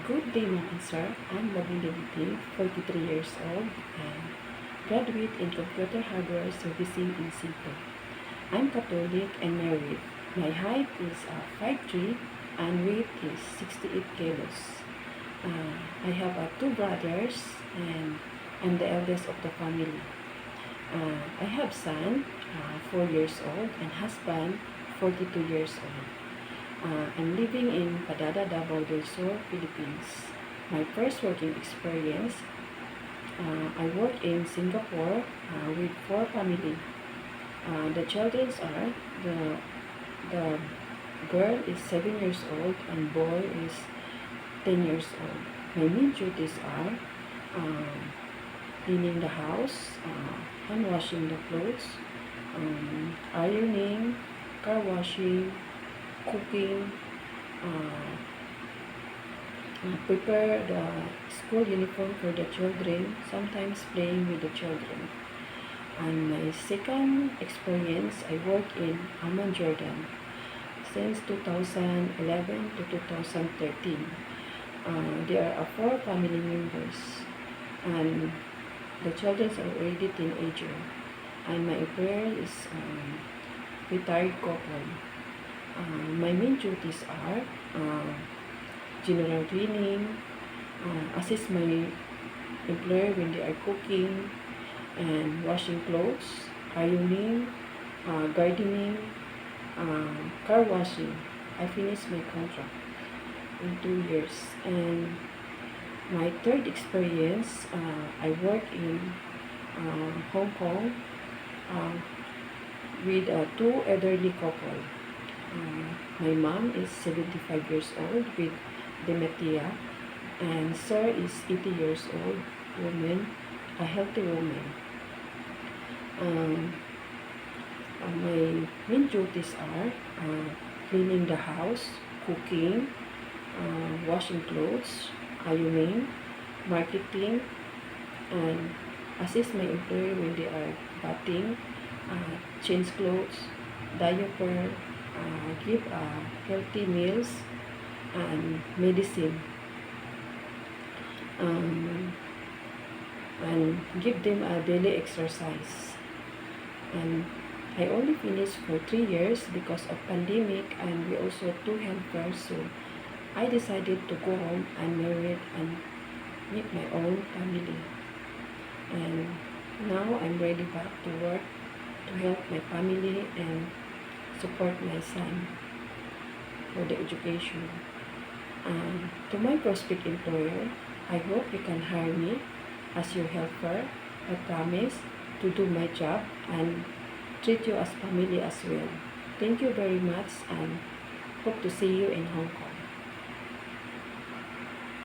Good day, Ma'am and Sir. I'm Lavin Levitin, 43 years old, and graduate in Computer Hardware Servicing in Cebu. I'm Catholic and married. My height is 5'3", and weight is 68 kilos. I have two brothers, and I'm the eldest of the family. I have son, 4 years old, and husband, 42 years old. I'm living in Padada, Davao del Sur, Philippines. My first working experience, I work in Singapore with 4 family. The children are, the girl is 7 years old and boy is 10 years old. My main duties are cleaning the house, hand washing the clothes, ironing, car washing, cooking, prepare the school uniform for the children, sometimes playing with the children. And my second experience, I work in Amman, Jordan since 2011 to 2013. There are 4 family members, and the children are already teenager. And my employer is retired couple. My main duties are general cleaning, assist my employer when they are cooking and washing clothes, ironing, gardening, car washing. I finished my contract in 2 years. And my third experience, I work in Hong Kong with 2 elderly couple. My mom is 75 years old with dementia, and sir is 80 years old, woman, a healthy woman. My main duties are cleaning the house, cooking, washing clothes, ironing, marketing, and assist my employer when they are bathing, change clothes, diaper, give healthy meals and medicine, and give them a daily exercise. And I only finished for 3 years because of pandemic, and we also have 2 helpers, so I decided to go home and marry and meet my own family. And now I'm ready back to work to help my family and support my son for the education. To my prospect employer, I hope you can hire me as your helper. I promise to do my job and treat you as family as well. Thank you very much, and hope to see you in Hong Kong.